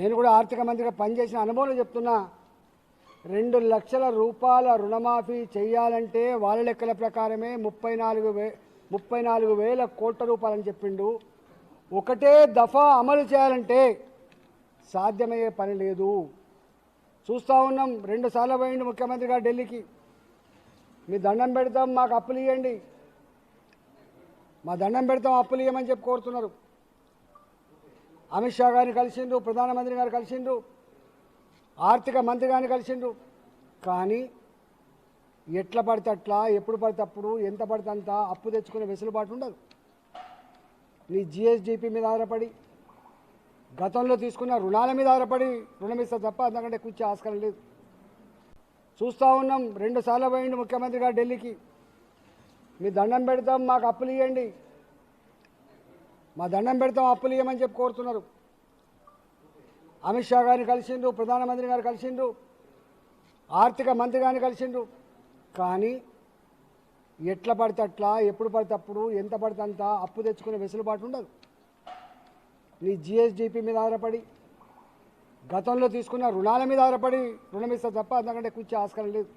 నేను కూడా ఆర్థిక మంత్రిగా పనిచేసిన అనుభవం చెప్తున్నా 2 లక్షల రూపాయల రుణమాఫీ చేయాలంటే వాళ్ళ లెక్కల ప్రకారమే 34,000 కోట్ల రూపాయలని చెప్పిండు. ఒకటే దఫా అమలు చేయాలంటే సాధ్యమయ్యే పని లేదు. చూస్తూ ఉన్నాం. 2 సార్లు పోయిండు ముఖ్యమంత్రి గారు ఢిల్లీకి. మీ దండం పెడతాం, మాకు అప్పులు ఇవ్వండి, మా దండం పెడతాం, అప్పులు ఇవ్వమని చెప్పి కోరుతున్నారు. అమిత్ షా గారిని కలిసిండ్రు, ప్రధానమంత్రి గారు కలిసిండ్రు, ఆర్థిక మంత్రి గారిని కలిసిండ్రు. కానీ ఎట్లా పడితే అట్లా, ఎప్పుడు పడితే అప్పుడు, ఎంత పడితే అంత అప్పు తెచ్చుకునే వెసులుబాటు ఉండదు. నీ జిఎస్డిపి మీద ఆధారపడి, గతంలో తీసుకున్న రుణాల మీద ఆధారపడి రుణం ఇస్తా తప్ప అంతకంటే కూర్చే ఆస్కారం లేదు. చూస్తూ ఉన్నాం. 2 సార్లు పోయిండు ముఖ్యమంత్రి గారు ఢిల్లీకి. మీ దండం పెడతాం, మాకు అప్పులు ఇవ్వండి, మా దండం పెడతాం, అప్పులు ఇవ్వమని చెప్పి కోరుతున్నారు. అమిత్ షా గారిని కలిసిండ్రు, ప్రధానమంత్రి గారు కలిసిండ్రు, ఆర్థిక మంత్రి గారిని కలిసిండ్రు. కానీ ఎట్లా పడితే అట్లా, ఎప్పుడు పడితే అప్పుడు, ఎంత పడితే అంత అప్పు తెచ్చుకునే వెసులుబాటు ఉండదు. నీ జిఎస్డిపి మీద ఆధారపడి, గతంలో తీసుకున్న రుణాల మీద ఆధారపడి రుణం ఇస్తా తప్ప అంతకంటే కూర్చే ఆస్కారం లేదు.